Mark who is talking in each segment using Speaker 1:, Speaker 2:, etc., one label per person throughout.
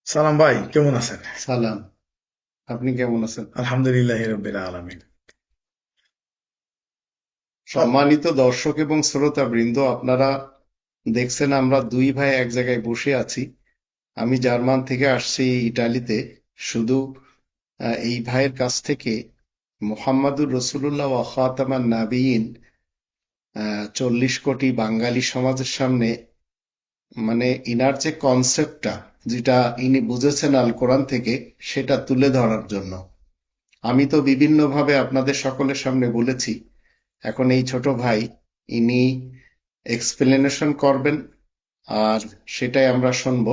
Speaker 1: সালাম ভাই, কেমন আছেন?
Speaker 2: সালাম। আপনি কেমন আছেন?
Speaker 1: আলহামদুলিল্লাহ রাব্বিল আলামিন। তো
Speaker 2: সম্মানিত দর্শক এবং শ্রোতা বৃন্দ, আপনারা দেখছেন আমরা দুই ভাই এক জায়গায় বসে আছি। আমি জার্মান থেকে আসছি ইটালিতে। শুধু এই ভাইয়ের কাছ থেকে মুহাম্মাদুর রসুল্লাহ ওয়া খাতামান নাবিয়িন 40 কোটি বাঙালি সমাজের সামনে মানে ইনার যে কনসেপ্টটা, যেটা ইনি বুঝেছেন আল কোরআন থেকে, সেটা তুলে ধরার জন্য। আমি তো বিভিন্নভাবে আপনাদের সকলের সামনে বলেছি। এখন এই ছোট ভাই ইনি এক্সপ্লেনেশন করবেন, আর সেটাই আমরা শুনব।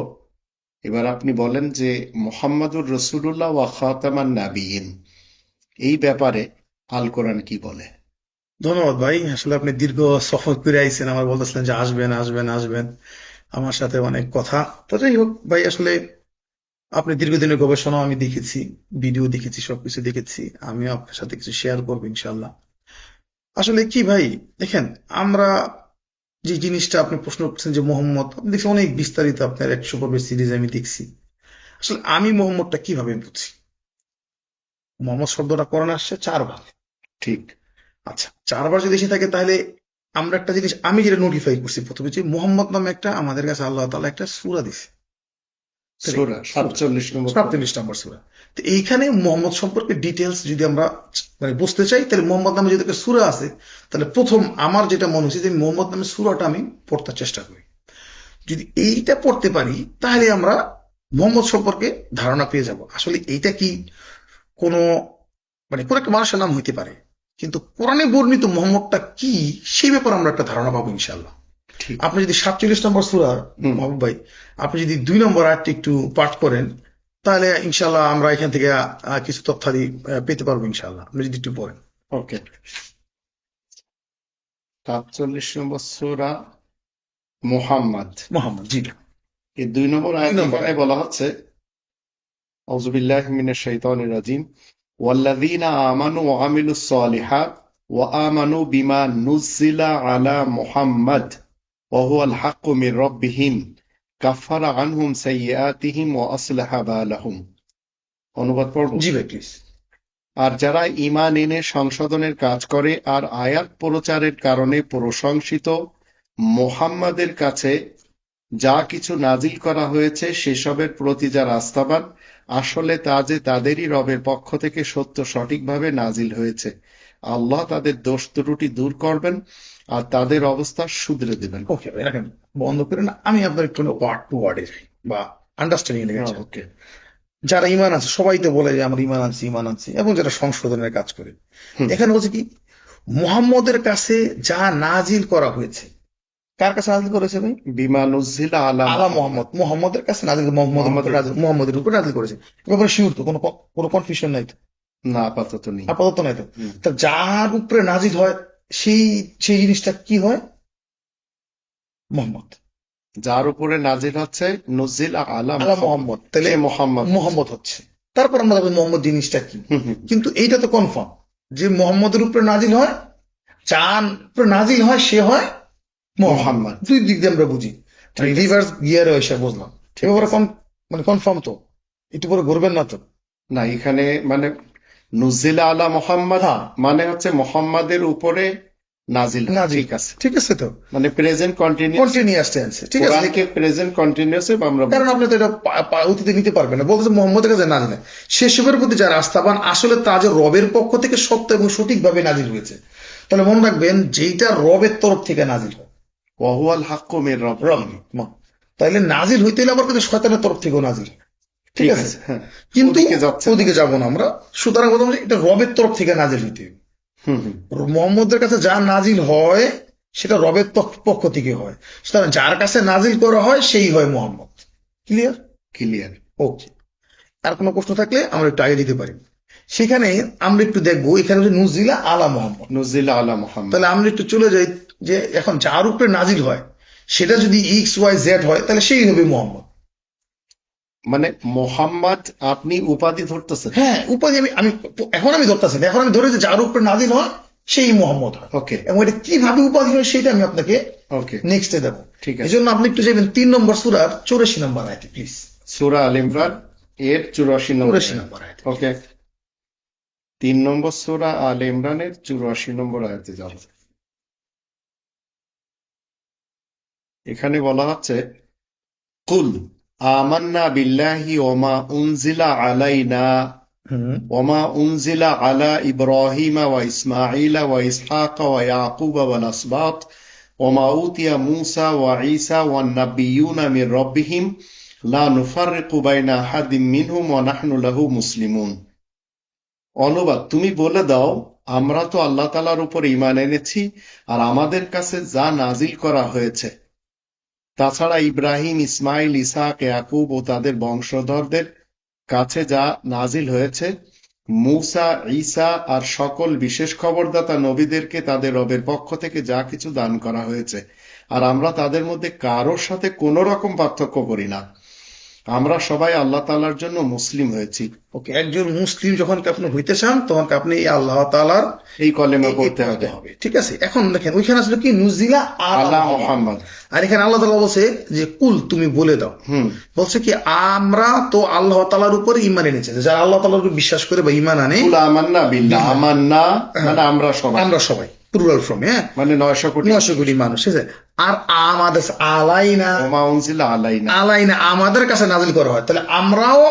Speaker 2: এবার আপনি বলেন যে মুহাম্মাদুর রসুলুল্লাহ ওয়া খাতামান নাবিয়িন এই ব্যাপারে আল কোরআন কি বলে।
Speaker 1: ধন্যবাদ ভাই, আসলে আপনি দীর্ঘ সফর করে আইছেন, আমার বলতেছিলেন যে আসবেন আসবেন আসবেন, আমার সাথে অনেক কথা। তো যাই হোক ভাই, আসলে আপনি দীর্ঘদিনের গবেষণা আমি দেখেছি, ভিডিও দেখেছি, সবকিছু দেখেছি। আমিও আপনার সাথে কিছু শেয়ার করবো ইনশাল্লাহ। আসলে কি ভাই, দেখেন, আমরা যে জিনিসটা আপনি প্রশ্ন করছেন যে মোহাম্মদ, আপনি দেখছি অনেক বিস্তারিত আপনার 100 পর্বের সিরিজ আমি দেখছি। আসলে আমি মোহাম্মদটা কিভাবে বুঝি? মোহাম্মদ শব্দটা কোরআনে আসছে 4 বার।
Speaker 2: ঠিক।
Speaker 1: আচ্ছা, 4 বার যদি এসে থাকে, তাহলে আমরা একটা জিনিস আমি যেটা নোটিফাই করছি প্রথমে, যে মোহাম্মদ নামে একটা আমাদের কাছে আল্লাহ তাআলা একটা সূরা দিছে। তাহলে
Speaker 2: সূরা
Speaker 1: সূরা
Speaker 2: 47 নম্বর পারা।
Speaker 1: 47 নম্বর সূরা। তো এইখানে মোহাম্মদ সম্পর্কে ডিটেলস যদি আমরা মানে বুঝতে চাই, তাহলে মোহাম্মদ নামে যদি একটা সূরা আছে, তাহলে প্রথম আমার যেটা মনে হচ্ছে যে মোহাম্মদ নামে সূরাটা আমি পড়তে চেষ্টা করি। যদি এইটা পড়তে পারি, তাহলে আমরা মোহাম্মদ সম্পর্কে ধারণা পেয়ে যাব। আসলে এইটা কি কোনো মানে কোন একটা মানুষের নাম হইতে পারে, কিন্তু কোরআনে বর্ণিত মোহাম্মদটা কি, সেই ব্যাপারে আমরা একটা ধারণা পাবো ইনশাল্লাহ।
Speaker 2: ঠিক।
Speaker 1: আপনি যদি 47 নম্বর সূরা,
Speaker 2: হুম।
Speaker 1: মাহবুব ভাই, আপনি যদি 2 নম্বর আয়াতটি একটু পাঠ করেন, তাহলে ইনশাল্লাহ আমরা এখান থেকে কিছু তথ্যাদি পেতে পারবো ইনশাল্লাহ, আপনি যদি একটু পড়েন।
Speaker 2: ওকে। 47 নম্বর সূরা মুহাম্মদ।
Speaker 1: মোহাম্মদ, জি।
Speaker 2: এই 2 নম্বর
Speaker 1: দুই
Speaker 2: আয়াত
Speaker 1: নম্বর
Speaker 2: এখানে
Speaker 1: আয়াত।
Speaker 2: বলা হচ্ছে আউযু বিল্লাহি মিনাশ শাইতানির রাজিম ওয়াল্লাযীনা আমানু ওয়া আমিলুস সালিহাত ওয়া আমানু বিমা নুজ্জিলা আলা মুহাম্মাদ ওয়া হুয়াল হাক্কু মির রাব্বিহিম কাফফারা আনহুম সাইয়্যাতিহিম ওয়া আসলাহা বালাহুম। অনুবাদ পড়ব।
Speaker 1: জি ভাই, প্লিজ।
Speaker 2: আর যারা ঈমান এনে সংশোধনের কাজ করে আর আয়াত প্রচারের কারণে প্রশংসিত মুহাম্মাদের কাছে যা কিছু নাজিল করা হয়েছে সেসবের প্রতি যারা আস্থাবান, আসলে তা যে তাদেরই রবের পক্ষ থেকে সত্য সঠিকভাবে নাজিল হয়েছে। আল্লাহ তাদের দোষ ত্রুটি দূর করবেন আর তাদের অবস্থা শুধরে দেবেন।
Speaker 1: ওকে ভাই, রাখেন, বন্ধ করে না, আমি আপনার একটু ওয়ার্ড টু ওয়ার্ডে যাই, বা আন্ডারস্ট্যান্ডিং লেগেছে।
Speaker 2: ওকে।
Speaker 1: যারা ইমান আছে সবাই তো বলে যে আমরা ইমান আনছি ইমান আনছি, এবং যারা সংশোধনের কাজ করে,
Speaker 2: হুম।
Speaker 1: এখানে বলছে কি, মুহাম্মদের কাছে যা নাজিল করা হয়েছে, কার কাছে নাজিল করেছে ভাই?
Speaker 2: বিমা নুজ্জিলা আলা
Speaker 1: আলা
Speaker 2: মুহাম্মদ।
Speaker 1: মোহাম্মদ, মোহাম্মদের কাছে নাজিল, মোহাম্মদের উপর
Speaker 2: মুহাম্মাদের
Speaker 1: নাজিল, মোহাম্মদের উপর নাজিল করেছে। এ ব্যাপারে শিওর তো, কোনো কনফিউশন নাই তো?
Speaker 2: না, আপাতত নেই।
Speaker 1: আপাতত নাই তো?
Speaker 2: হুম।
Speaker 1: তা যার উপরে নাজিল হয়, সেই সেই জিনিসটা কি হয়? মোহাম্মদ।
Speaker 2: যার উপরে নাজিল হচ্ছে নুজ্জিলা আলা
Speaker 1: আলা
Speaker 2: মুহাম্মদ,
Speaker 1: মোহাম্মদ, তাহলে
Speaker 2: সে মোহাম্মদ হচ্ছে।
Speaker 1: মোহাম্মদ হচ্ছে। তারপর আমরা দেখবো মোহাম্মদ জিনিসটা কি।
Speaker 2: হুম হুম।
Speaker 1: কিন্তু এইটা তো কনফার্ম যে মোহাম্মদের উপরে নাজিল হয়, যার উপরে নাজিল হয় সে হয় মোহাম্মদ।
Speaker 2: মোহাম্মদ।
Speaker 1: দুই দিক দিয়ে আমরা বুঝি, মানে
Speaker 2: ঠিক আছে।
Speaker 1: রিভার্স গিয়ারে এসে বুঝলাম।
Speaker 2: ঠিক
Speaker 1: এবারে
Speaker 2: আছে।
Speaker 1: মানে কনফার্ম তো, একটু পরে ঘুরবেন না তো?
Speaker 2: না, এখানে মানে নুজিলা আলা মোহাম্মদ
Speaker 1: হ্যাঁ,
Speaker 2: মানে হচ্ছে মোহাম্মদের উপরে নাজিল হয়।
Speaker 1: নাজিল,
Speaker 2: ঠিক আছে।
Speaker 1: ঠিক আছে তো?
Speaker 2: মানে প্রেজেন্ট কন্টিনিউয়াস।
Speaker 1: কন্টিনিউয়াস টেন্সে, ঠিক আছে।
Speaker 2: কোরআনকে প্রেজেন্ট কন্টিনিউয়াস আমরা
Speaker 1: কারণ
Speaker 2: বুঝি।
Speaker 1: আপনি তো এটা অতীতে নিতে পারবেন না, বলতেছে মোহাম্মদের কাছে নাজিল হয় সেসবের প্রতি যারা আস্থাবান, আসলে তা যে রবের পক্ষ থেকে সত্য এবং সঠিকভাবে নাজিল হয়েছে। তাহলে মনে রাখবেন, যেইটা রবের তরফ থেকে নাজিল হয়,
Speaker 2: ওয়াহুয়াল হাক্কু মির
Speaker 1: রব,
Speaker 2: রাব্বিহিম।
Speaker 1: তাইলে নাজিল হইতে হলে আবার কিন্তু শয়তানের তরফ থেকেও নাজিল হয়, ঠিক
Speaker 2: ঠিক
Speaker 1: আছে?
Speaker 2: আছে। হ্যাঁ।
Speaker 1: কিন্তু
Speaker 2: ওদিকে যাচ্ছে না।
Speaker 1: ওদিকে যাব না আমরা। সুতরাং কথা হচ্ছে, এটা রবের তরফ থেকে নাজিল হইতে হবে।
Speaker 2: হুম হুম।
Speaker 1: মোহাম্মদের কাছে যা নাজিল হয়, সেটা রবের পক্ষ থেকে হয়। সুতরাং যার কাছে নাজিল করা হয় সেই হয় মোহাম্মদ। ক্লিয়ার?
Speaker 2: ক্লিয়ার।
Speaker 1: ওকে। আর কোনো প্রশ্ন থাকলে আমরা একটু আগে দিতে পারি। সেখানে আমরা একটু দেখবো, এখানে হচ্ছে নুজিলা আলা মোহাম্মদ।
Speaker 2: নুজিলা আলা মোহাম্মদ
Speaker 1: তাহলে আমরা একটু চলে যাই, যে এখন যার উপরে নাজিল হয় সেটা যদি এক্স ওয়াই জেড হয়, তাহলে সেই হবে মোহাম্মদ।
Speaker 2: মানে মোহাম্মদ আপনি উপাধি ধরতেছেন।
Speaker 1: হ্যাঁ, উপাধি আমি আমি এখন আমি ধরতেছি না, এখন আমি ধরে যে যার উপরে নাজিল হয় সেই মোহাম্মদ হয়।
Speaker 2: ওকে।
Speaker 1: এবং এটা কিভাবে উপাধি হয় সেটা আমি আপনাকে
Speaker 2: ওকে।
Speaker 1: নেক্সটে দেবো।
Speaker 2: ঠিক
Speaker 1: এই
Speaker 2: আছে।
Speaker 1: জন্য আপনি একটু যাবেন 3 নম্বর সূরার 84 নম্বর আয়াতে, প্লিজ।
Speaker 2: সূরা আল ইমরান এর 84 নম্বর
Speaker 1: 84
Speaker 2: আয়াত।
Speaker 1: নম্বর আয়াত।
Speaker 2: ওকে, 3 নম্বর সূরা আল ইমরানের 84 নম্বর আয়াতে যাব। এখানে বলা হচ্ছে, কুল আমান্না বিল্লাহি ওমা উনজিলা আলাইনা
Speaker 1: হুম।
Speaker 2: ওমা উনজিলা আলা ইব্রাহিমা ওয়া ইসমাঈলা ওয়া ইসহাকা ওয়া ইয়াকুবা ওয়াল আসবাত ওমা উতিয়া মূসা ওয়া ঈসা ওয়ান নাবিয়্যুনা মির রাব্বিহিম লা নুফাররিকু বাইনা আহাদিম মিনহুম ওয়া নাহনু লাহু মুসলিমুন। অনুবাদ, তুমি বলে দাও, আমরা তো আল্লাহ তাআলার উপর ঈমান এনেছি আর আমাদের কাছে যা নাজিল করা হয়েছে, তাছাড়া ইব্রাহিম, ইসমাইল, ইসহাক, ইয়াকুব ও তাদের বংশধরদের কাছে যা নাজিল হয়েছে, মূসা, ঈসা আর সকল বিশেষ খবরদাতা নবীদেরকে তাদের রবের পক্ষ থেকে যা কিছু দান করা হয়েছে, আর আমরা তাদের মধ্যে কারোর সাথে কোনো রকম পার্থক্য করি না। আমরা সবাই আল্লাহ তাআলার জন্য মুসলিম হয়েছি।
Speaker 1: ওকে, একজন মুসলিম যখন আপনি হইতে চান তখন আপনি এই আল্লাহ তাআলার
Speaker 2: এই কলেমা
Speaker 1: এই
Speaker 2: পড়তে
Speaker 1: পড়তে
Speaker 2: হবে।
Speaker 1: হবে। ঠিক আছে, এখন দেখেন ওইখানে আসলে কি নুজিলা আলা
Speaker 2: আলা
Speaker 1: মুহাম্মাদ,
Speaker 2: মুহাম্মদ।
Speaker 1: আর এখানে আল্লাহ তাআলা বলছে যে কুল তুমি বলে দাও। বলছে কি আমরা তো আল্লাহ তাআলার উপর ঈমান এনেছি, যারা আল্লাহ তাআলার উপর বিশ্বাস করে বা ঈমান আনে,
Speaker 2: কুল আমান্না বিল্লাহ, আমান্না মানে আমরা সবাই,
Speaker 1: আমরা সবাই প্লুরাল ফর্ম, হ্যাঁ,
Speaker 2: মানে 900 কোটি।
Speaker 1: 900 কোটি মানুষ, ঠিক আছে। আর আমাদের আলাইনা,
Speaker 2: ওমা উনজিলা আলাইনা,
Speaker 1: আলাইনা আমাদের কাছে নাজিল করা হয়, তাহলে আমরাও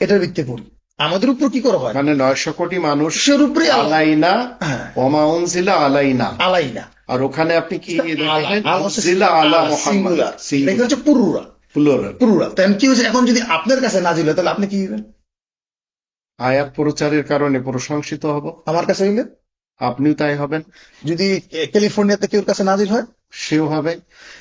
Speaker 1: এটার ভিত্তিতে পড়ি, আমাদের উপর কি করা হয়,
Speaker 2: মানে 900 কোটি মানুষ
Speaker 1: মানুষের উপরে
Speaker 2: আলাইনা,
Speaker 1: হ্যাঁ,
Speaker 2: ওমা উনজিলা আলাইনা।
Speaker 1: আলাইনা।
Speaker 2: আর ওখানে আপনি কি
Speaker 1: আলা হচ্ছে
Speaker 2: উনজিলা আলা মুহাম্মদ,
Speaker 1: সিঙ্গুলার, এটা হচ্ছে পুরুরা,
Speaker 2: প্লুরাল।
Speaker 1: পুরুরা। তাই কি হচ্ছে, এখন যদি আপনার কাছে নাজিল হয় তাহলে আপনি কি হবেন?
Speaker 2: আয়াত প্রচারের কারণে প্রশংসিত হব,
Speaker 1: আমার কাছে হইলে,
Speaker 2: আপনিও তাই হবেন,
Speaker 1: যদি ক্যালিফোর্নিয়াতে কেউ কাছে নাজিল হয়
Speaker 2: সেও হবে।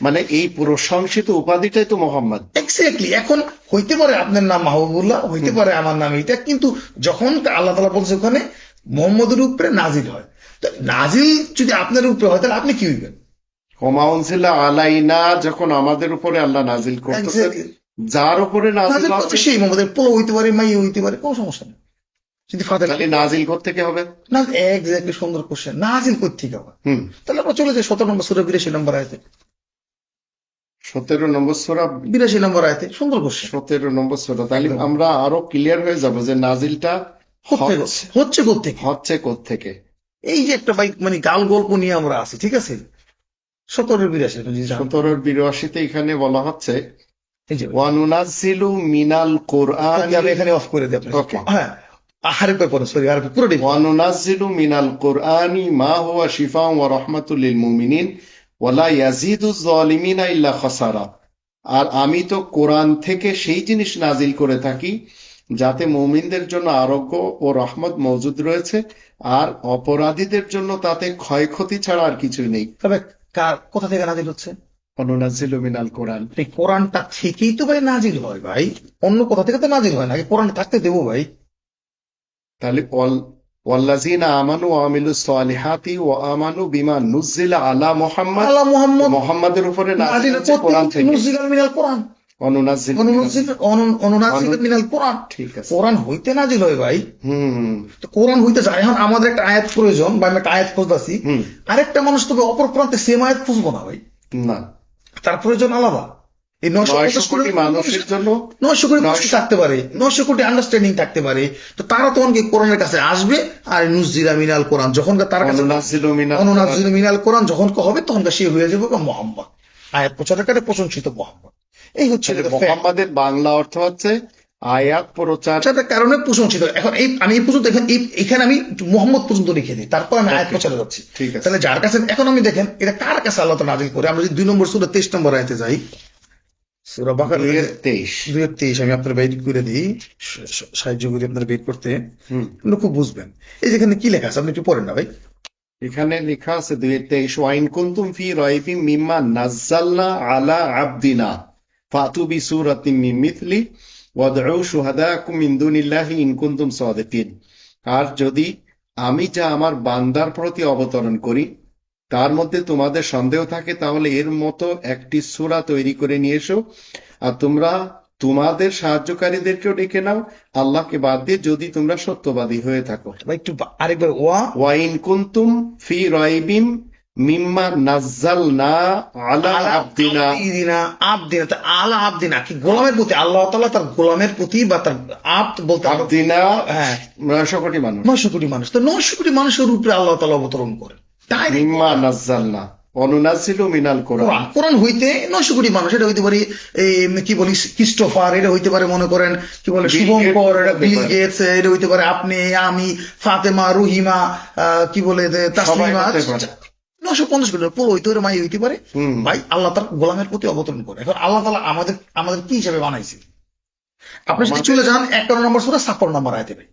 Speaker 2: মানে এই প্রশংসিত উপাধিটাই তো মোহাম্মদ।
Speaker 1: এক্স্যাক্টলি। এখন হইতে পারে আপনার নাম মাহবুবুল্লাহ, হইতে পারে আমার নাম এটা, কিন্তু যখন আল্লাহ তাআলা বলছে ওখানে মোহাম্মদের উপরে নাজিল হয়, তো নাজিল যদি আপনার উপরে হয় তাহলে আপনি কি হইবেন?
Speaker 2: ওমা উনজিলা আলাইনা যখন আমাদের উপরে আল্লাহ নাজিল করতেছেন,
Speaker 1: Exactly.
Speaker 2: যার উপরে নাজিল
Speaker 1: নাজিল করছে
Speaker 2: হবে,
Speaker 1: সেই মোহাম্মদের পোলা হইতে পারে, মাই হইতে পারে, কোনো সমস্যা নেই। যদি ফাতে
Speaker 2: তাহলে নাজিল থেকে হবে।
Speaker 1: না, এক্স্যাক্টলি, সুন্দর কোশ্চেন, নাজিল কোত্থেকে হবে?
Speaker 2: হুম,
Speaker 1: তাহলে আমরা চলে যাই 17 নম্বর সূরা 82 নম্বর আয়াতে।
Speaker 2: 17 নম্বর সূরা
Speaker 1: 82 নম্বর আয়াতে, সুন্দর কোশ্চেন।
Speaker 2: 17 নম্বর সূরা। তাহলে আমরা আরো ক্লিয়ার হয়ে যাব যে নাজিলটা
Speaker 1: হচ্ছে কোত্থেকে,
Speaker 2: হচ্ছে কোত্থেকে।
Speaker 1: এই যে একটা বাইক মানে গাল গল্প নিয়ে আমরা আছি, ঠিক আছে। 17-82
Speaker 2: 17-82 এখানে বলা হচ্ছে,
Speaker 1: এই যে
Speaker 2: ওয়ানুনাজ্জিলু মিনাল কুরআনি,
Speaker 1: আমি এখানে অফ করে দিই আপনাকে।
Speaker 2: Okay.
Speaker 1: হ্যাঁ, আরেকবার পড়ো, সরি, আরেকবার পুরোটাই পড়ো।
Speaker 2: ওয়ানুনাজ্জিলু মিনাল কুরআনি মা হুয়া শিফাউন ওয়া রাহমাতুল লিল মুমিনিন ওয়া লা ইয়াজিদুজ যালিমিনা ইল্লা খাসারা। আর আমি তো কোরআন থেকে সেই জিনিস নাজিল করে থাকি যাতে মুমিনদের জন্য আরোগ্য ও রহমত মওজুদ রয়েছে, আর অপরাধীদের জন্য তাতে ক্ষয়ক্ষতি ছাড়া আর কিছুই নেই।
Speaker 1: তবে কোথা থেকে নাজিল হচ্ছে?
Speaker 2: ওয়ানুনাজ্জিলু মিনাল কুরআন,
Speaker 1: এই কোরআনটা থেকেই তো ভাই নাজিল হয় ভাই, অন্য কোথা থেকে তো নাজিল হয় না। আগে কোরআন থাকতে দেবো ভাই।
Speaker 2: তাহলে ওয়াল্লাযিনা আমানু ওয়া আমিলুস সালিহাতি ওয়া আমানু বিমা নুজ্জিলা আলা মুহাম্মদ,
Speaker 1: আলা মুহাম্মদ
Speaker 2: মুহাম্মাদের উপরে নাজিল
Speaker 1: নাজিল
Speaker 2: হচ্ছে কোরআন থেকে।
Speaker 1: নুজিলা মিনাল কোরআন,
Speaker 2: অনুনাজিল,
Speaker 1: অনুনাজিল মিনাল কোরআন।
Speaker 2: ঠিক আছে।
Speaker 1: কোরআন হইতে নাজিল হয় ভাই,
Speaker 2: হুম,
Speaker 1: তো কোরআন হইতে যায়। এখন আমাদের একটা আয়াত প্রয়োজন বা আমি একটা আয়াত খুঁজতেছি,
Speaker 2: হুম,
Speaker 1: আরেকটা মানুষ তবে অপর প্রান্তে সেম আয়াত খুঁজবো না ভাই,
Speaker 2: না,
Speaker 1: তার প্রয়োজন আলাদা। এই
Speaker 2: 900 কোটি মানুষের জন্য
Speaker 1: 900 কোটি মানুষ থাকতে পারে, 900 কোটি আন্ডারস্ট্যান্ডিং থাকতে পারে, তো তারা তখন কি কোরআনের কাছে আসবে। আর নুজিলা মিনাল কোরআন যখন তার কাছে,
Speaker 2: অনুনাজিলু মিনাল
Speaker 1: অনুনাজিল মিনাল কোরআন যখন হবে তখন সে হয়ে যাবে মুহাম্মদ, আয়াত প্রচারকারী প্রশংসিত মুহাম্মদ। এই হচ্ছে
Speaker 2: মুহাম্মাদের বাংলা অর্থ হচ্ছে আয়াত প্রচার
Speaker 1: কারণে প্রশংসিত। এখন আমি এই পর্যন্ত এখানে আমি মুহাম্মদ পর্যন্ত লিখে দিই, তারপর আমি আয়াত প্রচারে যাচ্ছি।
Speaker 2: ঠিক আছে।
Speaker 1: তাহলে যার কাছে এখন আমি দেখেন এটা কার কাছে আল্লাহ তাআলা নাজিল করে। আমরা যদি 2 নম্বর সূরা 23 নম্বর আয়াতে যাই, সূরা বাকারা 2:23, আমি আপনার বের করে দিই, সাহায্য করি আপনার বের করতে, আপনি খুব বুঝবেন। এই যেখানে কি লেখা আছে আপনি একটু পড়েন না ভাই।
Speaker 2: এখানে লেখা আছে 2:23, ওয়াইন কুনতুম ফি রাইবিম মিম্মা নাযালনা আলা আবদিনা ফাতু বিসূরাতিন মিন মিথলি ওয়াদউ শুহাদাকুম মিন দুনিল্লাহি ইন কুনতুম সাদিকিন। আর যদি আমি যা আমার বান্দার প্রতি অবতরণ করি তার মধ্যে তোমাদের সন্দেহ থাকে, তাহলে এর মতো একটি সূরা তৈরি করে নিয়ে এসো, আর তোমরা তোমাদের সাহায্যকারীদেরকেও ডেকে নাও আল্লাহকে বাদ দিয়ে, যদি তোমরা সত্যবাদী হয়ে থাকো।
Speaker 1: ভাই একটু আরেকবার,
Speaker 2: ওয়াইন কুনতুম ফি রাইবিম মিম্মা নাজ্জালনা আলা
Speaker 1: আলা
Speaker 2: আবদিনা।
Speaker 1: আবদিনা, আবদিনা তা আলা আবদিনা কি গোলামের প্রতি, আল্লাহ তাআলা তার গোলামের প্রতি বা তার আব্দ বলতে হবে।
Speaker 2: আবদিনা
Speaker 1: হ্যাঁ
Speaker 2: 900 কোটি মানুষ।
Speaker 1: 900 কোটি মানুষ, তো 900 কোটি মানুষের উপরে আল্লাহ তাআলা অবতরণ করে ডাইরেক্ট
Speaker 2: মিম্মা নাজ্জালনা অনুনাজিলু মিনাল কোরআন।
Speaker 1: কোরআন। কোরআন হইতে 900 কোটি মানুষ, এটা হইতে পারে কি বলি ক্রিস্টোফার, এটা হইতে পারে মনে করেন কি বলে
Speaker 2: বিল
Speaker 1: শুভঙ্কর,
Speaker 2: গেটস
Speaker 1: এটা
Speaker 2: হতে
Speaker 1: বিল
Speaker 2: পারে।
Speaker 1: গেটস, এটা হইতে পারে আপনি, আমি, ফাতেমা, রহিমা, কি বলে
Speaker 2: সবাই
Speaker 1: তাসলিমা,
Speaker 2: হতে পারে।
Speaker 1: 950 কোটি পুরো হইতে পারে, মাই হইতে পারে।
Speaker 2: হুম।
Speaker 1: ভাই আল্লাহ তার গোলামের প্রতি অবতরণ করে। এখন আল্লাহ তাআলা আমাদের আমাদের কি হিসেবে বানাইছে? আপনি যদি
Speaker 2: আমাদের
Speaker 1: চলে যান 51 নম্বর সূরা 56 নম্বর আয়াতে ভাই,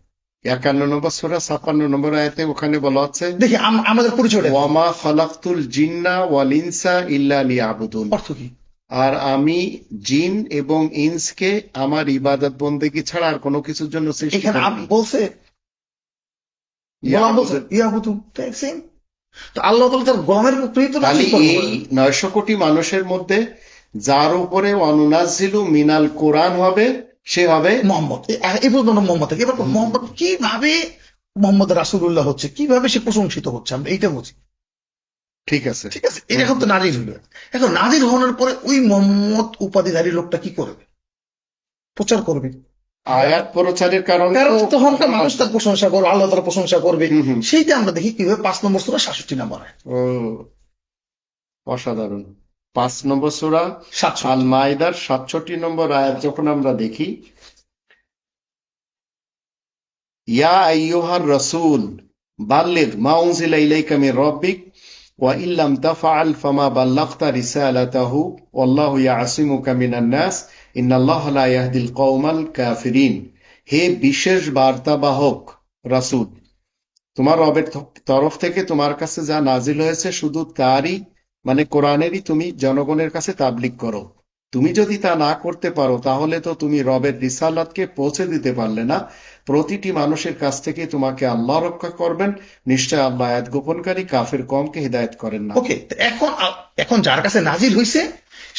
Speaker 2: 51 নম্বর সূরা 56 নম্বর আয়াতে ওখানে বলা হচ্ছে
Speaker 1: দেখি আমাদের পরিচয়টা কি?
Speaker 2: ওয়ামা খালাকতুল জিন্না ওয়াল ইনসা ইল্লা লিয়াবুদুন।
Speaker 1: অর্থ কি?
Speaker 2: আর আমি জিন এবং ইনসকে আমার ইবাদত বন্দেগী ছাড়া আর কোনো কিছুর জন্য সৃষ্টি
Speaker 1: এখানে
Speaker 2: করিনি।
Speaker 1: বলছে গোলাম বলছে ইয়াবুদু, সেম। তো আল্লাহ তাআলা তার গোলামের প্রতি তো
Speaker 2: তাহলে
Speaker 1: নাজিল করবেন।
Speaker 2: এই 900 কোটি মানুষের মধ্যে যার উপরে অনুনাজিলু মিনাল কোরআন হবে সে হবে
Speaker 1: মোহাম্মদ। এই পর্যন্ত মোহাম্মদ থেকে, এবার মোহাম্মদ কিভাবে মোহাম্মদ রাসূলুল্লাহ হচ্ছে, কিভাবে সে প্রশংসিত হচ্ছে, আমরা এইটা বুঝি।
Speaker 2: ঠিক আছে।
Speaker 1: ঠিক আছে, এটা এখন তো নাজিল হলো। এখন নাজিল হওয়ার পরে ওই মোহাম্মদ উপাধিধারী লোকটা কি করবে? প্রচার করবে।
Speaker 2: আয়াত প্রচারের কারণে
Speaker 1: কারণ
Speaker 2: তো
Speaker 1: তখনকার মানুষ তার প্রশংসা করবে, আল্লাহ তাআলা প্রশংসা করবে।
Speaker 2: হুম, হুম।
Speaker 1: সেইটা আমরা দেখি কিভাবে 5 নম্বর সূরা 67 নম্বর আয়াত।
Speaker 2: ও অসাধারণ। 5 নম্বর সূরা
Speaker 1: 67
Speaker 2: আল মাইদার 67 নম্বর আয়াত যখন আমরা দেখি, ইয়া আইয়ুহার রাসূল বাল্লিগ মা উনজিলা ইলাইকা মির রাব্বিক ওয়া ইল্লাম তাফআল ফামা বাল্লাগতা রিসালাতাহু ওয়াল্লাহু ইয়াসিমুকা মিনান নাস ইন্নাল্লাহা লা ইয়াহদিল কওমাল কাফিরিন। হে বিশেষ বার্তাবাহক রাসূল, তোমার রবের তরফ থেকে তোমার কাছে যা নাজিল হয়েছে শুধু তারই মানে কোরআনেরই তুমি জনগণের কাছে তাবলীগ করো। তুমি যদি তা না করতে পারো তাহলে তো তুমি রবের রিসালাতকে পৌঁছে দিতে পারলে না। প্রতিটি মানুষের কাছ থেকে তোমাকে আল্লাহ রক্ষা করবেন। নিশ্চয় আল্লাহ আয়াত গোপনকারী কাফের কমকে হিদায়াত করেন না।
Speaker 1: ওকে, তো এখন যার কাছে নাজিল হইছে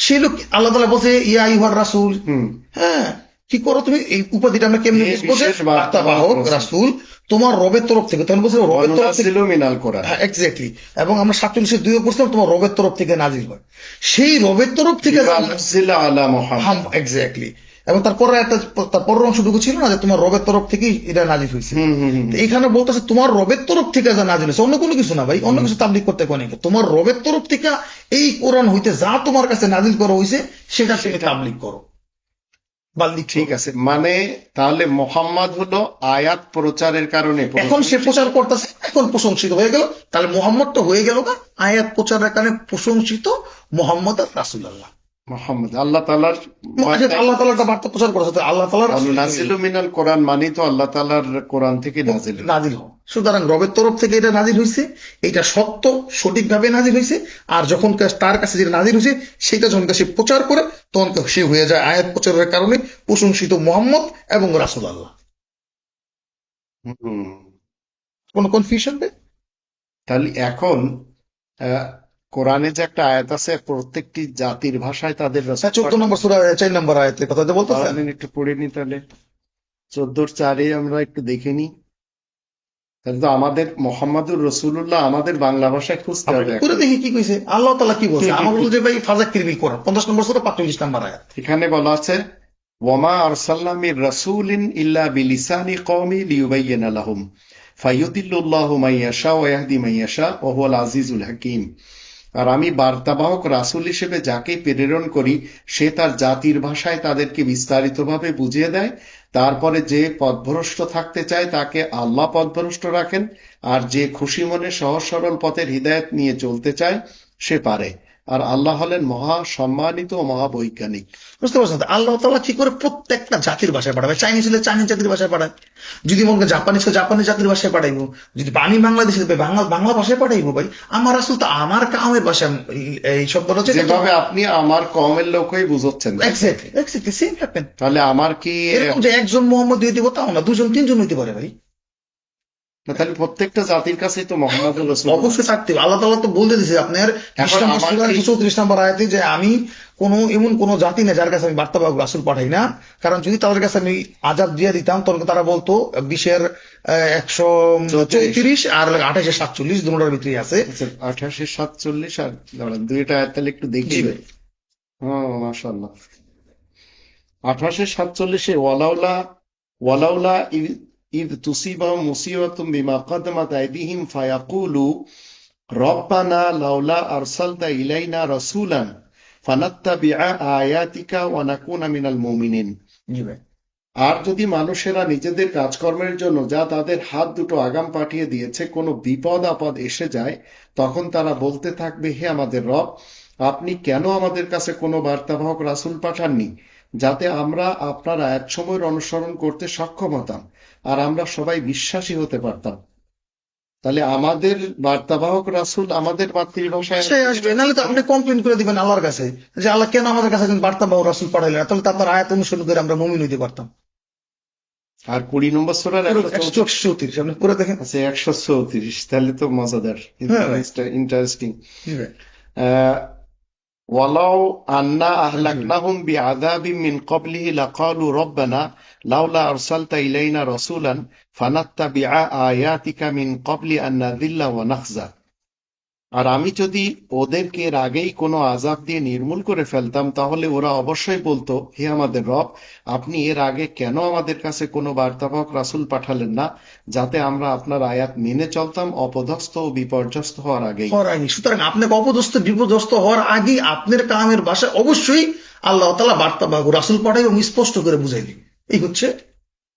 Speaker 1: সে লোক আল্লাহ তাআলা বলছে ইয়া আইয়ুহার রাসূল।
Speaker 2: হুম।
Speaker 1: হ্যাঁ, কি করো তুমি? এই উপাধিটা আমরা কেমনে
Speaker 2: হে
Speaker 1: বুঝবো? যে
Speaker 2: বিশেষ বার্তাবাহক
Speaker 1: বার্তাবাহক রাসূল তোমার রবের তরফ থেকে, তখন বলছে রবের তরফ থেকে।
Speaker 2: অনুনাজিলু মিনাল কোরআন।
Speaker 1: হ্যাঁ, এক্স্যাক্টলি। এবং আমরা 47 2 পড়ছিলাম তোমার রবের তরফ থেকে নাজিল হয়। সেই রবের তরফ থেকে
Speaker 2: বিমা নুজিলা আলা মুহাম্মদ।
Speaker 1: এক্স্যাক্টলি। এবং তারপরে তারপরের অংশটুকু ছিল না যে তোমার রবের তরফ থেকেই এটা নাজিল হয়েছে।
Speaker 2: হুম, হুম, হুম।
Speaker 1: তো এখানে বলতেছে তোমার রবের তরফ থেকে যা নাজিল হয়েছে, অন্য কোনো কিছু না ভাই, অন্য কিছু তাবলীগ করতে কোনে। তোমার রবের তরফ থেকে এই কোরআন হইতে যা তোমার কাছে নাজিল করা হয়েছে সেটা তুমি তাবলীগ করো, বাল্লিগ
Speaker 2: ঠিক
Speaker 1: করো।
Speaker 2: আছে, মানে তাহলে মোহাম্মদ হলো আয়াত প্রচারের কারণে
Speaker 1: এখন সে প্রচার করতেছে, এখন প্রশংসিত হয়ে গেল। তাহলে মোহাম্মদ তো হয়ে গেল না আয়াত প্রচারের কারণে প্রশংসিত মোহাম্মদ আর রাসূলুল্লাহ।
Speaker 2: মোহাম্মদ আল্লাহ তাআলার
Speaker 1: আল্লাহ তাআলা একটা বার্তা প্রচার করেছে, আল্লাহ তাআলা
Speaker 2: নাজিলু মিনাল কোরআন মানে তো আল্লাহ তাআলার কোরআন থেকে নাজিল।
Speaker 1: নাজিল হওয়া। সুতরাং রবের তরফ থেকে এটা নাজিল হয়েছে, এটা সত্য, সঠিকভাবে নাজিল হয়েছে। আর যখন তার কাছে যেটা নাজিল হয়েছে সেটা যখন সে প্রচার করে তখন সে হয়ে যায় আয়াত প্রচারের কারণে প্রশংসিত মোহাম্মদ এবং রাসূলুল্লাহ।
Speaker 2: হুম।
Speaker 1: কোনো কনফিউশন নেই?
Speaker 2: তাহলে এখন আহ, কোরআনে যে একটা আয়াত আছে প্রত্যেকটি জাতির ভাষায় তাদের রাসূল
Speaker 1: 14 নম্বর সূরা 4 নম্বর আয়াতের কথা যে বলতেছে।
Speaker 2: পাঠান। একটু পড়ে নি তাহলে 14:4 আমরা একটু দেখে নি। তাহলে তো আমাদের মোহাম্মদুর রাসূলুল্লাহ আমাদের বাংলা ভাষায় খুঁজতে হবে এখন।
Speaker 1: করে দেখি কি কইছে আল্লাহ তাআলা কি বলছে। আমার বলছে ভাই ফাযাক্কির বিল কোরআন 50 নম্বর সূরা 45 নম্বর আয়াত।
Speaker 2: এখানে বলা আছে ওয়ামা আরসালনা মির রাসূলিন ইল্লা বিলিসানি কওমি লিয়ুবাইয়িনা লাহুম ফায়ুদিল্লুল্লাহু মান ইয়াশা ওয়া ইয়াহদি মান ইয়াশা ওয়া হুয়াল আজিজুল হাকীম। আর আমি বার্তাবাহক রাসূল হিসেবে যাকে প্রেরণ করি সে তার জাতির ভাষায় তাদেরকে বিস্তারিতভাবে বুঝিয়ে দেয়। তারপরে যে পথভ্রষ্ট থাকতে চায় তাকে আল্লাহ পথভ্রষ্ট রাখেন, আর যে খুশি মনে সহজ সরল পথের হিদায়াত নিয়ে চলতে চায় সে পারে। আর আল্লাহ হলেন মহা সম্মানিত ও মহাবৈজ্ঞানিক।
Speaker 1: বুঝতে পারছেন তো? আল্লাহ তাআলা কি করে প্রত্যেকটা জাতির ভাষায় পাঠাবে। চাইনিজ হলে চাইনিজ জাতির ভাষায় পাঠায়, যদি মনে করেন জাপানিজ হলে জাপানিজ জাতির ভাষায় পাঠাইবো, যদি আমি বাংলাদেশে বাংলা বাংলা ভাষায় পাঠাইবো। ভাই আমার রাসূল তো আমার কামের ভাষা, এই শব্দটা হচ্ছে
Speaker 2: যেভাবে আপনি আমার কওমের লোকই বুঝাচ্ছেন,
Speaker 1: এক্স্যাক্টলি এক্স্যাক্টলি সেম হ্যাপেন।
Speaker 2: তাহলে আমার কি
Speaker 1: এরকম যে একজন মোহাম্মদ দিয়ে দিব তাও না, 2 জন 3 জন হইতে পারে ভাই।
Speaker 2: না, তাহলে প্রত্যেকটা জাতির কাছেই তো মোহাম্মদুর রাসূল
Speaker 1: অবশ্যই থাকতে হবে। আল্লাহ তাআলা তো বলে দিয়েছে আপনার 20
Speaker 2: এখন
Speaker 1: নম্বর
Speaker 2: আমার
Speaker 1: সূরা
Speaker 2: কি-
Speaker 1: 34 নম্বর আয়াতে যে আমি এমন কোনো জাতি নেই যার কাছে আমি বার্তাবাহক রাসূল পাঠাই না। কারণ যদি তাদের কাছে আমি আযাব দিয়ে দিতাম তাহলে তারা বলতো 20-এর 134 আর 28-47 দুটোর ভিতরেই আছে।
Speaker 2: আচ্ছা, 28-47 আর দাঁড়ান দুইটা আয়াত তাহলে একটু দেখি।
Speaker 1: জি ভাই।
Speaker 2: মাশাআল্লাহ। 28-47 ওয়ালাউলা ওয়ালাউলা ইদ তুসিবাহুম মুসিবাতুম বিমা কাদ্দামাত আইদিহিম ফায়াকুলু রব্বানা লাউলা আরসালতা ইলাইনা রাসূলান ফানাত্তাবিআ আয়াতিকা ওয়া নাকুনা মিনাল মুমিনিন।
Speaker 1: জি ভাই।
Speaker 2: আর যদি মানুষেরা নিজেদের কাজকর্মের জন্য যা তাদের হাত দুটো আগাম পাঠিয়ে দিয়েছে কোনো বিপদ আপদ এসে যায়, তখন তারা বলতে থাকবে, হে আমাদের রব, আপনি কেন আমাদের কাছে কোনো বার্তাবাহক রাসূল পাঠাননি, যাতে আমরা আপনার আয়াতসমূহের অনুসরণ করতে সক্ষম হতাম আর আমরা সবাই বিশ্বাসী হতে পারতাম। তাহলে আমাদের বার্তাবাহক রাসূল আমাদের মাতৃভাষায়
Speaker 1: সে আসবে, নাহলে তো আপনি কমপ্লেন করে দিবেন আল্লাহর কাছে যে আল্লাহ কেন আমাদের কাছে একজন বার্তাবাহক রাসূল পাঠাইলেন না, তাহলে তো আপনার আয়াত অনুসরণ করে আমরা মুমিন হইতে পারতাম।
Speaker 2: আর 20 নম্বর সূরার
Speaker 1: 134 আপনি পড়ে দেখেন।
Speaker 2: আচ্ছা 134, তাহলে তো মজাদার,
Speaker 1: হ্যাঁ ভাই।
Speaker 2: ইন্টারেস্টিং।
Speaker 1: জি ভাই।
Speaker 2: ওয়ালাউ আন্না আহলাকনাহুম বিআযাবিম মিন ক্বাবলিহি লাকালু রব্বানা লাউলা আরসালতা ইলাইনা রাসূলান ফানাত্তাবিআ আয়াতিকা মিন ক্বাবলি আন নাযিল্লা ওয়া নাখজা। আর আমি যদি ওদেরকে এর আগেই কোনো আযাব দিয়ে নির্মূল করে ফেলতাম, তাহলে ওরা অবশ্যই বলতো, হে আমাদের রব, আপনি এর আগে কেন আমাদের কাছে কোনো বার্তাবাহক রাসূল পাঠালেন না, যাতে আমরা আপনার আয়াত মেনে চলতাম অপদস্থ ও বিপর্যস্ত হওয়ার আগেই।
Speaker 1: সুতরাং আপনাকে অপদস্থ বিপদস্ত হওয়ার আগে আপনার কামের ভাষায় অবশ্যই আল্লাহ তাআলা বার্তাবাহক রাসূল পাঠাই এবং স্পষ্ট করে বুঝাই দিন। এই হচ্ছে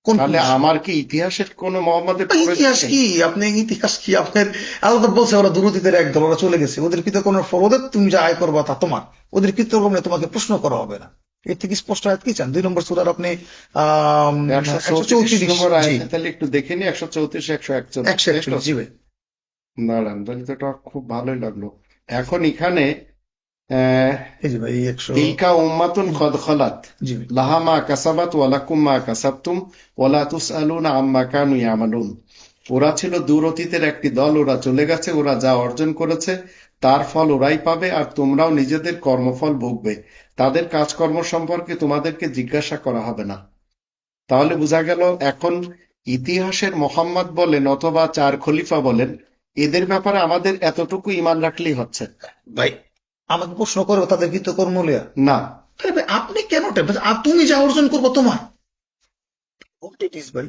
Speaker 1: কোন
Speaker 2: তাহলে আমার কি ইতিহাসের কোনো মোহাম্মদের
Speaker 1: ইতিহাস কি? আপনি ইতিহাস কি? আপনার আল্লাহ তো বলছে ওরা দুরতীদের একদল, ওরা চলে গেছে, ওদের কৃতকর্মের ফল ওদের, তুমি যা আয় করবা তা তোমার, ওদের কৃতকর্মে তোমাকে প্রশ্ন করা হবে না। এর থেকে স্পষ্ট আয়াত কি চান? 2 নম্বর সূরার আপনি
Speaker 2: 134 নম্বর
Speaker 1: 134।
Speaker 2: আয়াত, তাহলে একটু দেখে নি 134 141।
Speaker 1: জি ভাই।
Speaker 2: দাঁড়ান, তাহলে তো এটা খুব ভালোই লাগলো। এখন এখানে
Speaker 1: এই যে ভাই 100।
Speaker 2: তিলকা উম্মাতুন কদ খালাত
Speaker 1: জি ভাই।
Speaker 2: লাহা মা কাসাবাত ওয়া লাকুম মা কাসাবতুম ওয়া লা তুসআলুনা আম্মা কানু ইয়ামালুন। ওরা ছিল দূর অতীতের একটি দল, ওরা চলে গেছে, ওরা যা অর্জন করেছে তার ফল ওরাই পাবে, আর তোমরাও নিজেদের কর্মফল ভোগবে, তাদের কাজকর্ম সম্পর্কে তোমাদেরকে জিজ্ঞাসা করা হবে না। তাহলে বোঝা গেল এখন ইতিহাসের মোহাম্মদ বলেন অথবা 4 খলিফা বলেন, এদের ব্যাপারে আমাদের এতটুকু ঈমান রাখলেই হচ্ছে।
Speaker 1: ভাই আমাকে প্রশ্ন করো তাদের কৃতকর্ম লিয়া?
Speaker 2: না,
Speaker 1: তাহলে ভাই আপনি কেন তুমি যা অর্জন করবো তোমার ভাই।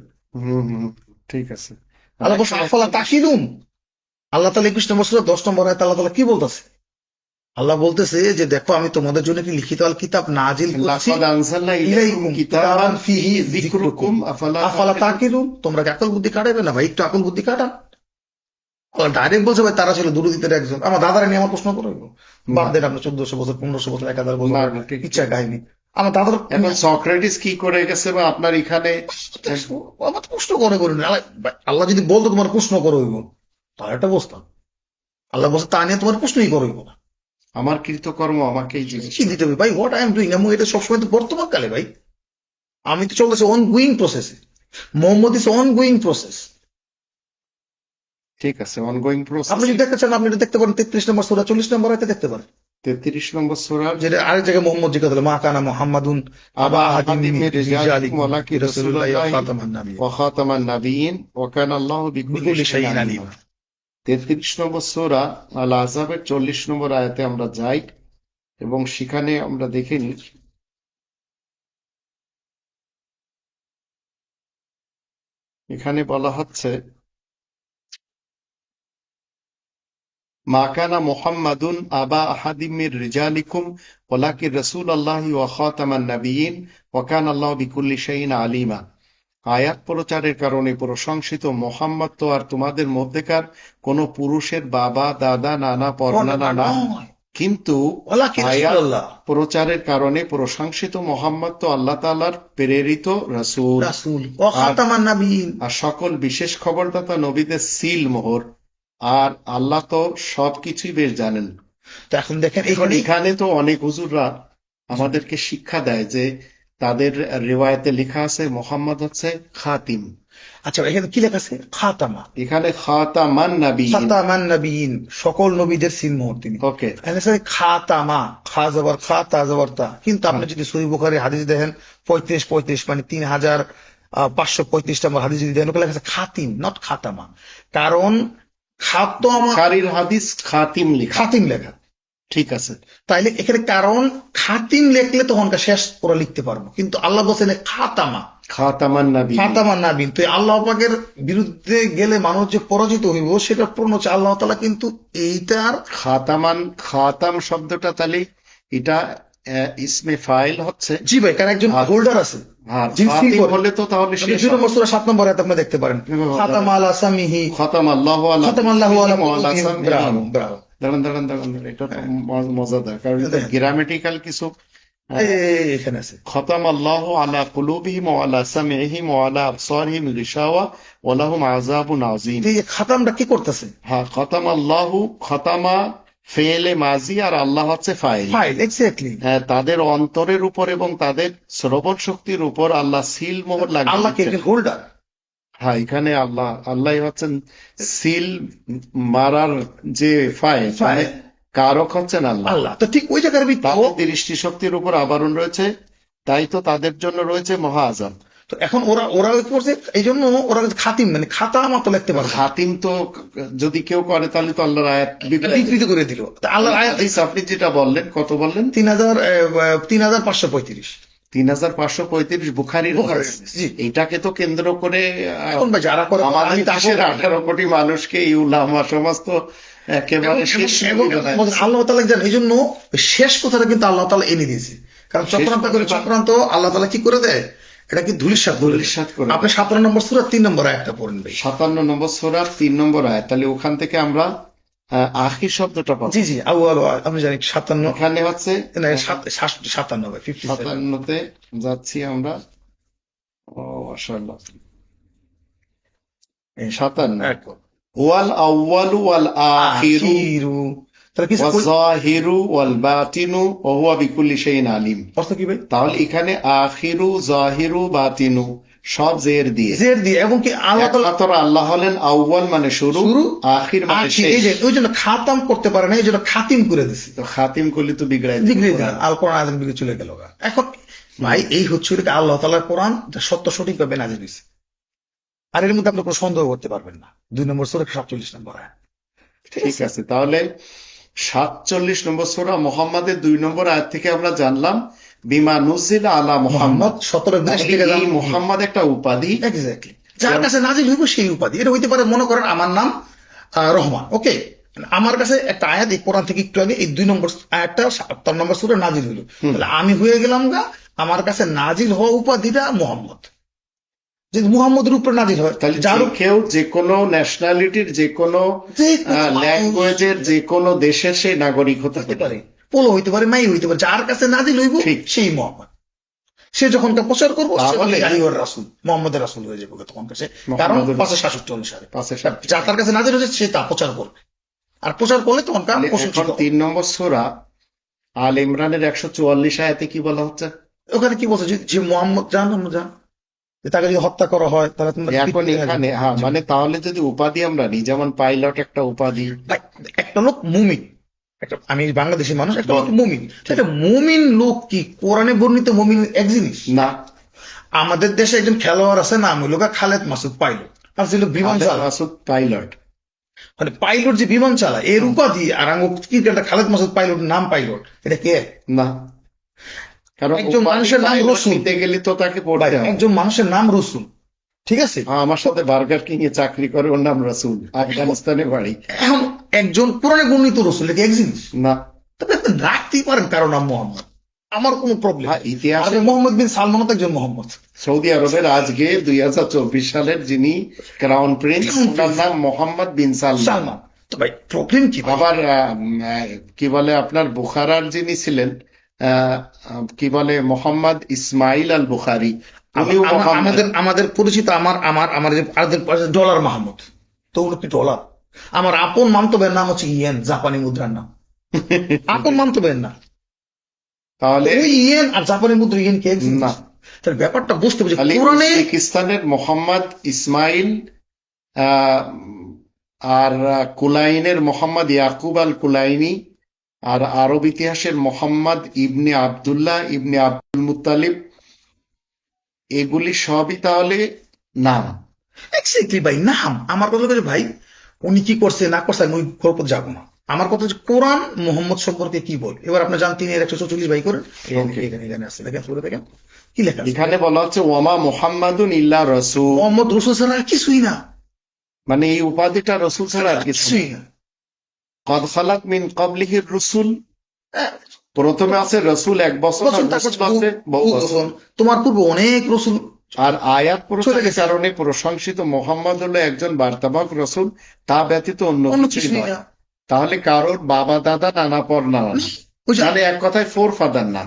Speaker 2: ঠিক আছে।
Speaker 1: আল্লাহ বলছে আফালা তাকিলুন। আল্লাহ তাআলা 21 নম্বর সূরা 10 নম্বর আয়াতে আল্লাহ তাআলা কি বলতেছে? আল্লাহ বলতেছে যে দেখো আমি তোমাদের জন্য কি লিখিত আল কিতাব নাজিল করেছি,
Speaker 2: লাকাদ আনজালনা
Speaker 1: ইলাইকুম
Speaker 2: ইলাইকুম
Speaker 1: কিতাবান
Speaker 2: কিতাবান
Speaker 1: ফিহি
Speaker 2: ফিহি
Speaker 1: যিকরুকুম
Speaker 2: যিকরুকুম আফালা
Speaker 1: আফালা
Speaker 2: তাকিলুন।
Speaker 1: তাকিলুন। তোমরা কি আকল বুদ্ধি খাটাবে না ভাই? একটু আকল বুদ্ধি খাটান। ডাইরেক্ট বলছে ভাই তারা ছিল দুরুদিতের একজন। আমার দাদারা নিয়ে আমার প্রশ্ন করো, বাদ দেন আপনি 1400 বছর 1500 বছর 1000 বছর
Speaker 2: না, না, ঠিক।
Speaker 1: ইচ্ছা কাহিনী। আমার দাদার
Speaker 2: এখন সক্রেটিস কি করে গেছে বা আপনার এখানে
Speaker 1: আমার তো প্রশ্ন করে করেন। আল্লাহ যদি বলতো তোমার প্রশ্ন করো হইব তাহলে একটা বসতাম। আল্লাহ বলছে তা নিয়ে তোমার প্রশ্নই করো হইব না।
Speaker 2: আমার কৃতকর্ম আমাকেই জিজ্ঞেস
Speaker 1: কি দিতে হবে ভাই? What I am doing. এবং এটা সবসময় তো বর্তমান কালে ভাই, আমি তো চলতেছে অন গোয়িং প্রসেসে। Mohammad is on going process.
Speaker 2: ঠিক আছে, অনগোয়িং প্রসেস।
Speaker 1: আপনি যদি দেখতে চান আপনি এটা দেখতে পারেন 33 নম্বর সূরা 40 নম্বর আয়াতে দেখতে পারেন।
Speaker 2: 33 নম্বর সূরার
Speaker 1: যেটা আরেক জায়গায় মোহাম্মদ জিজ্ঞাসা করলো মা কানা মুহাম্মাদুন আবা আহাদিন মির রিজালিকুম ওয়ালাকিন রাসূলুল্লাহি ওয়া খাতামান নাবিয়্যিন
Speaker 2: ওয়া খাতামান নাবিয়্যিন ওয়া কানা আল্লাহু
Speaker 1: বিকুল্লি
Speaker 2: বিকুল্লি
Speaker 1: শাইইন
Speaker 2: শাইইন
Speaker 1: আলিম।
Speaker 2: আলিমা। 33 নম্বর সূরা আল আহজাবের 40 নম্বর আয়াতে আমরা যাই এবং সেখানে আমরা দেখে নিই। এখানে বলা হচ্ছে মা কানা মুহাম্মাদুন আবা আহাদিম মির রিজালিকুম ওয়ালাকিন রাসূলুল্লাহি ওয়া খাতামান নাবিয়্যিন ওয়া কানা আল্লাহু বিকুল্লি শাইইন আলিমা। আয়াত প্রচারের কারণে প্রশংসিত মোহাম্মদ তো আর তোমাদের মধ্যেকার কোন পুরুষের বাবা, দাদা, নানা, পরনানা না, কিন্তু
Speaker 1: ওয়ালাকিন
Speaker 2: আয়াত
Speaker 1: রাসূলুল্লাহ
Speaker 2: প্রচারের কারণে প্রশংসিত মোহাম্মদ তো আল্লাহ তাআলার প্রেরিত রাসূল
Speaker 1: রাসূল ওয়া খাতামান নাবিয়্যিন।
Speaker 2: আর সকল বিশেষ খবরদাতা নবীদের সিল মোহর, আর আল্লাহ তো সবকিছুই বেশ জানেন।
Speaker 1: তো এখন দেখেন
Speaker 2: এখন এখানে তো অনেক হুজুররা আমাদেরকে শিক্ষা দেয় যে তাদের রিওয়ায়াতে লেখা আছে মোহাম্মদ হচ্ছে খাতিম।
Speaker 1: আচ্ছা, এখানে কি লেখা আছে? খাতামা,
Speaker 2: এখানে খাতামান নবীন।
Speaker 1: খাতামান নবীন, সকল নবীদের সিলমোহর তিনি।
Speaker 2: ওকে।
Speaker 1: এখানে আছে খাতামা, খা জবর খা, তা জবর তা। কিন্তু আপনি যদি সহিহ বুখারী হাদিস দেখেন 35 মানে 3535 নম্বর হাদিস যদি দেখেন, ওখানে লেখা আছে খাতিম, নট খাতামা। কারণ খাতামা,
Speaker 2: বুখারীর হাদিস খাতিম লেখা।
Speaker 1: খাতিম লেখা।
Speaker 2: ঠিক আছে।
Speaker 1: তাইলে এখানে কারণ খাতিম লিখলে তখনকার শেষ পুরো লিখতে পারবো, কিন্তু আল্লাহ বলছেন খাতামা,
Speaker 2: খাতামান নবীন।
Speaker 1: খাতামা নাবিন। তো এই আল্লাহ পাকের বিরুদ্ধে গেলে মানুষ যে পরাজিত হইব সেটা পূর্ণ হচ্ছে আল্লাহ তাআলা কিন্তু এইটার
Speaker 2: খাতামান, খাতাম শব্দটা তাহলে এটা ইসমে ফাইল হচ্ছে।
Speaker 1: জি ভাই, কারণ একজন হোল্ডার আছে,
Speaker 2: আর
Speaker 1: যিনি seal
Speaker 2: খাতিম
Speaker 1: করে।
Speaker 2: হলে তো তাহলে শেষ
Speaker 1: 2
Speaker 2: হবে।
Speaker 1: নম্বর সূরা 7 নম্বর আয়াত আপনি দেখতে পারেন, খাতামা আলা সামিহি,
Speaker 2: খতামাল্লাহু আলা
Speaker 1: খাতামাল্লাহু আলা
Speaker 2: কুলুবিহিম ওয়া আলা
Speaker 1: কুলুবিহিম।
Speaker 2: সামইহিম।
Speaker 1: Bravo, Bravo.
Speaker 2: দাঁড়ান, এটা তো মজাদার, কারণ এটা গ্রামেটিক্যাল কিছু।
Speaker 1: এখানে আছে
Speaker 2: খতামাল্লাহু আলা কুলুবিহিম ওয়া আলা সামইহিম ওয়া আলা আবসারিহিম গিশাওয়া ওয়া লাহুম আযাবুন আযীম।
Speaker 1: এই খাতামটা কি করতেছে?
Speaker 2: হ্যাঁ, খতামাল্লাহু, খতামা ফেলে মাজি আর আল্লাহ হচ্ছে ফাইল।
Speaker 1: File, exactly.
Speaker 2: হ্যাঁ, তাদের অন্তরের উপর এবং তাদের শ্রবণ শক্তির উপর আল্লাহ সিল মোহর
Speaker 1: আল্লাহ কি
Speaker 2: লাগিয়ে
Speaker 1: একজন হোল্ডার?
Speaker 2: হ্যাঁ, এখানে আল্লাহ হচ্ছেন সিল মারার যে ফাইল, মানে কারক হচ্ছেন আল্লাহ।
Speaker 1: আল্লাহ তো ঠিক ওই জায়গার ভিতরে।
Speaker 2: তাদের দৃষ্টি শক্তির উপর আবরণ রয়েছে, তাই তো তাদের জন্য রয়েছে মহা আযাব।
Speaker 1: তো এখন ওরা ওরা কি করছে, এই জন্য ওরা খাতিম মানে খাতা মতো লিখতে পারবে।
Speaker 2: খাতিম তো যদি কেউ করে তাহলে তো আল্লাহর আয়াত
Speaker 1: বিকৃত করে দিল। তা আল্লাহর আয়াত
Speaker 2: আপনি যেটা বললেন, কত বললেন?
Speaker 1: 3535।
Speaker 2: 3535 বুখারীর হাদিস।
Speaker 1: জি।
Speaker 2: এটাকে তো কেন্দ্র করে
Speaker 1: এখন ভাই যারা করে,
Speaker 2: আমাদের
Speaker 1: আমি তাকে
Speaker 2: দেশের 18 কোটি মানুষকে এই উলামা সমাজ তো একেবারে শেষ
Speaker 1: এবং
Speaker 2: বানায়।
Speaker 1: আল্লাহ তাআলা জানেন, এই জন্য শেষ কথাটা কিন্তু আল্লাহ তাআলা এনে দিয়েছে। কারণ চক্রান্ত করে, চক্রান্ত আল্লাহ তাআলা কি করে দেয়, এটা কি ধূলিসাৎ
Speaker 2: করে।
Speaker 1: আপনি 17 নম্বর সূরা 3 নম্বর আয়াতটা পড়েন ভাই।
Speaker 2: 57 নম্বর সূরা 3 নম্বর আয়াত। তাহলে ওখান থেকে আমরা আখির শব্দটা পাবো।
Speaker 1: জি জি, আউয়াল, আমি জানি 57,
Speaker 2: ওখানে হচ্ছে
Speaker 1: 57 ভাই, 57।
Speaker 2: 57তে যাচ্ছি আমরা। ও মাশাআল্লাহ, 57। ওয়াল আউয়ালু ওয়াল আখিরু
Speaker 1: তাহলে কি
Speaker 2: ওয়াজ যাহিরু ওয়াল বাতিনু ওয়া হুয়া বিকুল্লি শাইইন আলিম।
Speaker 1: অর্থ কি ভাই?
Speaker 2: তাহলে এখানে আখিরু, জাহিরু, বাতিনু সব জের দিয়ে।
Speaker 1: জের দিয়ে, এবং কি আল্লাহ তাআলা
Speaker 2: একমাত্র আল্লাহ হলেন আউয়াল মানে শুরু, আখির মানে শেষ।
Speaker 1: এই যে ওই জন্য খাতাম করতে পারে না, এই জন্য খাতিম করে দিছি।
Speaker 2: তো খাতিম করলে তো বিগড়াই
Speaker 1: ডিগ্রি আল কোরআন আযাম দিকে চলে গেল। এখন ভাই এই হচ্ছে আল্লাহ তাআলার কোরআন, যা সত্য সঠিকভাবে নাযিল হয়েছে। আর এর মধ্যে আপনি কোনো সন্দেহ করতে পারবেন না। 2 নম্বর সূরা 47 নম্বর আয়াত।
Speaker 2: ঠিক আছে, তাহলে 47 নম্বর সূরা মুহাম্মাদের 2 নম্বর আয়াত থেকে আমরা জানলাম বিমা নুজিলা আলা মুহাম্মদ।
Speaker 1: 17 থেকে
Speaker 2: এই মুহাম্মদ একটা উপাধি,
Speaker 1: এক্স্যাক্টলি, যার কাছে নাজিল হইব সেই উপাধি। এটা হইতে পারে, মনে করেন আমার নাম রহমান, ওকে, আমার কাছে একটা আয়াত এই কোরআন থেকে একটু আগে এই 2 নম্বর আয়াতটা 17 নম্বর সূরা নাজিল হইল, তাহলে আমি হয়ে গেলাম গা, আমার কাছে নাজিল হওয়া উপাধিটা মুহাম্মদ। যদি মুহাম্মদের উপর নাজিল হয়,
Speaker 2: তাহলে
Speaker 1: যার
Speaker 2: কেউ যে কোনো ন্যাশনালিটির, যে কোনো ল্যাঙ্গুয়েজের, যে কোনো দেশের সেই নাগরিক হতে পারে,
Speaker 1: পোলো হইতে পারে, মাই হইতে পারে, যার কাছে নাজিল হইব সেই মুহাম্মদ। সে যখন প্রচার করবো রাসূল, মুহাম্মদের রাসূল হয়ে যাবে তখন কাছে, কারণ 566 অনুসারে যা তার কাছে নাজিল হয়েছে সে তা প্রচার করবে, আর প্রচার করলে তখন
Speaker 2: এখন 3 নম্বর সূরা আল ইমরানের 144 আয়াতে কি বলা হচ্ছে?
Speaker 1: ওখানে কি বলছে, যে মুহাম্মদ জান, আমরা জান, তাকে যদি হত্যা করা হয় তাহলে
Speaker 2: এখন এখানে মানে তাহলে যদি উপাধি আমরা নিই, যেমন পাইলট একটা উপাধি,
Speaker 1: একটা লোক মুমিন, আমি বাংলাদেশি মানুষ, একটা লোক মুমিন, একটা মুমিন লোক কি কোরআনে বর্ণিত মুমিন এক জিনিস না। আমাদের দেশে একজন খেলোয়াড় আছে, নাম হইল খালেদ মাসুদ পাইলট, আর ছিল বিমান
Speaker 2: মাসুদ পাইলট,
Speaker 1: মানে পাইলট যে বিমান চালায় এর উপাধি। আর ক্রিকেটার খালেদ মাসুদ পাইলট, নাম পাইলট, এটা কে
Speaker 2: না? কারণ
Speaker 1: একজন মানুষের নাম রসুল,
Speaker 2: গেলে তো তাকে পড়তে হবে।
Speaker 1: একজন মানুষের নাম রসুল, ঠিক আছে?
Speaker 2: আমার সাথে বার্গার কিং এ চাকরি করে, ওর নাম রাসূল, আফগানিস্তানে বাড়ি।
Speaker 1: এখন একজন কোরআনে বর্ণিত রসুল, এটা এক জিনিস
Speaker 2: না?
Speaker 1: তবে আপনি রাখতেই পারেন কারো নাম মোহাম্মদ, আমার কোনো প্রবলেম।
Speaker 2: ইতিহাসে
Speaker 1: মোহাম্মদ বিন সালমান তো একজন মোহাম্মদ।
Speaker 2: সৌদি আরবের আজকে 2024 সালের যিনি ক্রাউন প্রিন্স, ওনার নাম মোহাম্মদ বিন সালমান।
Speaker 1: তো ভাই প্রবলেম কি?
Speaker 2: আবার কি বলে আপনার বুখারার যিনি ছিলেন, কি বলে মোহাম্মদ ইসমাইল আল বুখারি,
Speaker 1: আমাদের পরিচিত, আমাদের ডলার মাহমুদ, তো উনি কি ডলার? আমার আপন মামতবের নাম হচ্ছে ইয়েন, জাপানি মুদ্রার নাম, আপন মামতবের না।
Speaker 2: তাহলে
Speaker 1: ইয়েন আর জাপানি মুদ্রা, ইয়েন কে?
Speaker 2: না।
Speaker 1: তাহলে ব্যাপারটা বুঝতে হবে যে
Speaker 2: খালি
Speaker 1: কোরআনে
Speaker 2: উজবেকিস্তানের মোহাম্মদ ইসমাইল আহ, আর কুলাইনের মোহাম্মদ ইয়াকুব আল কুলাইনি আর আরব ইতিহাসের মোহাম্মদ ইবনে আব্দুল্লাহ ইবনে আব্দুল মুত্তালিব, এগুলি সবই তাহলে নাম।
Speaker 1: এক্স্যাক্টলি ভাই, নাম। আমার কথা হচ্ছে ভাই, উনি কি করছে না করছে আমি ওই গল্প যাবো না। আমার কথা হচ্ছে কোরআন মোহাম্মদ সম্পর্কে কি বলে। এবার আপনি জান 3:144 ভাই করেন,
Speaker 2: ওকে,
Speaker 1: এখানে এখানে আছে, দেখেন শুরু দেখেন কি লেখা আছে।
Speaker 2: এখানে বলা হচ্ছে ওয়ামা মুহাম্মাদুন ইল্লা রসুল,
Speaker 1: মোহাম্মদ রসুল ছাড়া আর কিছুই না,
Speaker 2: মানে এই উপাধিটা রসুল ছাড়া আর কিছু না।
Speaker 1: কিছুই না।
Speaker 2: কদ খালাত মিন ক্বাবলিহির রুসুল,
Speaker 1: হ্যাঁ,
Speaker 2: প্রথমে আছে রসুল 1 বছর, আর
Speaker 1: রসুল, তারপর
Speaker 2: রসুল আছে বহু বছর।
Speaker 1: তোমার পূর্বে অনেক রসুল
Speaker 2: আর আয়াত
Speaker 1: চলে
Speaker 2: প্রচারের
Speaker 1: গেছে,
Speaker 2: কারণে প্রশংসিত মোহাম্মদ হলো একজন বার্তাবাহক রসুল, তা ব্যতীত অন্য
Speaker 1: অন্য
Speaker 2: কিছুই
Speaker 1: কিছুই
Speaker 2: নয়।
Speaker 1: না।
Speaker 2: তাহলে কারোর বাবা দাদা নানা পর নানা,
Speaker 1: ওই যে
Speaker 2: মানে এক কথায় ফোর ফাদার না।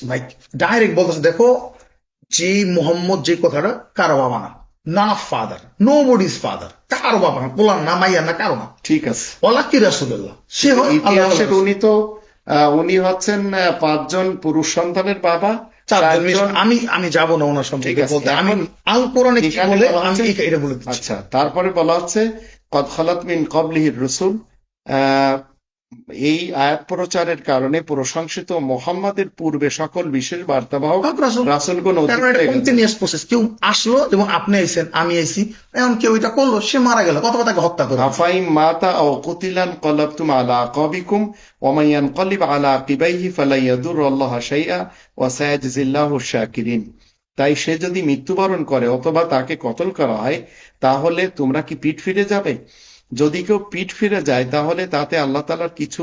Speaker 1: ভাই ডাইরেক্ট বলতেছে, দেখো যে মোহাম্মদ যে কথাটা, কারো বাবা না, না ফাদার, নো বডিজ ফাদার, কারো বাবা না, বলার না, মাইয়ার না, কারো না।
Speaker 2: ঠিক আছে,
Speaker 1: ওলা কি রাসূলুল্লাহ, সে হয় আল্লাহ
Speaker 2: ইতিহাসের
Speaker 1: তাআলার
Speaker 2: উনি তো উনি হচ্ছেন 5 জন পুরুষ সন্তানের বাবা,
Speaker 1: চারজন
Speaker 2: 4 জন।
Speaker 1: আমি আমি যাব না ওনার
Speaker 2: ঠিক
Speaker 1: সম্পর্কে
Speaker 2: আছে,
Speaker 1: বলতে, আমি
Speaker 2: এখন
Speaker 1: আল কোরআনে কি
Speaker 2: এখানে
Speaker 1: বলে
Speaker 2: বলা
Speaker 1: আমি
Speaker 2: হচ্ছে,
Speaker 1: এটা বলে দিচ্ছি।
Speaker 2: আচ্ছা, তারপরে বলা হচ্ছে কদ খালাত মিন ক্বাবলিহির রুসুল, আহ, এই আয়াত প্রচারের কারণে প্রশংসিত মোহাম্মদের পূর্বে সকল বিশেষ বার্তাবাহক
Speaker 1: হক রাসূল,
Speaker 2: রাসূলগণ অতীত
Speaker 1: কারণ এটা
Speaker 2: হয়ে গেছে।
Speaker 1: Continuous process. কেউ আসলো, যেমন আপনি আইছেন, আমি আইছি, এখন কেউ এটা করলো, সে মারা গেল, অথবা তাকে হত্যা করে।
Speaker 2: আফাইম মাতা আও কুতিলান ক্বালাবতুম আলা আকাবিকুম ওয়া মান ইয়ানকালিব আলা আকিবাইহি ফালা ইয়াদুরুল্লাহা শাইআ ওয়া সায়াজজিল্লাহুশ শাকিরিন। তাই সে যদি মৃত্যুবরণ করে অথবা তাকে কতল করা হয়, তাহলে তোমরা কি পিঠ ফিরে যাবে? যদি কেউ পিঠ ফিরে যায় তাহলে তাতে আল্লাহ তাআলার কিছু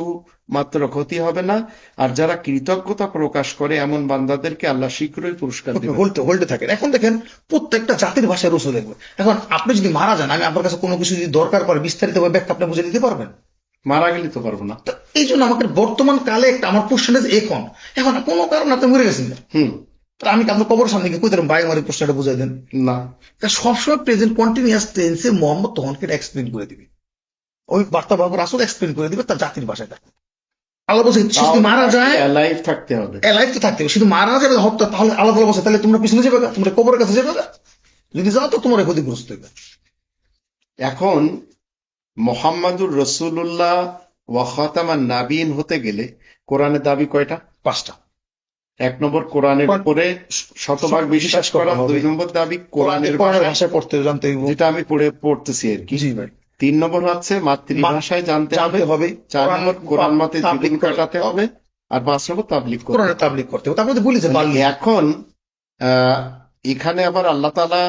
Speaker 2: মাত্র ক্ষতি হবে না, আর যারা কৃতজ্ঞতা প্রকাশ করে এমন বান্দাদেরকে আল্লাহ শীঘ্রই পুরস্কার দিবেন।
Speaker 1: হোল্ডে হোল্ডে থাকেন। এখন দেখেন প্রত্যেকটা জাতির ভাষায় রসুল দেখবে। এখন আপনি যদি মারা যান, আমি আপনার কাছে কোনো কিছু যদি দরকার পড়ে বিস্তারিত ব্যাখ্যা আপনি বুঝে দিতে পারবেন।
Speaker 2: মারা গেলে তো পারবো না।
Speaker 1: তো এই জন্য আমাকে বর্তমান কালে একটা আমার কোশ্চেন এখন, এখন কোনো কারণে আপনি মরে গেছেন না,
Speaker 2: হুম,
Speaker 1: তো আমি কি আপনার কবর সামনে গিয়ে কই দিলাম ভাই আমার এই প্রশ্নটা বুঝাই দেন?
Speaker 2: না,
Speaker 1: তা সবসময় প্রেজেন্ট কন্টিনিউয়াস টেন্সে মোহাম্মদ তখনকে এক্সপ্লেন করে দিবে, ওই বার্তাবাহক রাসূল এক্সপ্লেন করে দিবে তার জাতির ভাষায়। আল্লাহ বলছে সে যদি মারা যায়,
Speaker 2: লাইফ থাকতে হবে।
Speaker 1: লাইফ তো থাকতে হবে, শুধু মারা যাবে হত্যা, তাহলে আল্লাহ তাআলা বলছে তাহলে তোমরা পিছনে যাবে না? তোমরা কবরের কাছে যাবে না? যদি যাও তো তোমার ক্ষতিগ্রস্ত হবে।
Speaker 2: এখন মোহাম্মদুর রসুল্লাহ ওয়া খাতামান নাবিয়িন হতে গেলে কোরআনের দাবি কয়টা?
Speaker 1: 5টা।
Speaker 2: 1 নম্বর কোরআনের
Speaker 1: কোরআন-
Speaker 2: উপরে শতভাগ বিশ্বাস করা। 2 নম্বর দাবি কোরআনের
Speaker 1: কোরআনের
Speaker 2: ভাষায়,
Speaker 1: ভাষায় পড়তে জানতে হবে।
Speaker 2: যেটা আমি পড়তেছি আর কি।
Speaker 1: জি ভাই,
Speaker 2: 3 নম্বর হচ্ছে মাতৃভাষায় জানতে হবে।
Speaker 1: জানতে হবে।
Speaker 2: 4 নম্বর কোরআন মতে
Speaker 1: তাবলীগ
Speaker 2: জীবন কাটাতে হবে। আর 5 নম্বর তাবলীগ করতে
Speaker 1: কোরআনের
Speaker 2: হবে।
Speaker 1: তাবলীগ করতে হবে। তারপরে বলি যে বাল্য,
Speaker 2: এখন এখানে আবার আল্লাহ তাআলা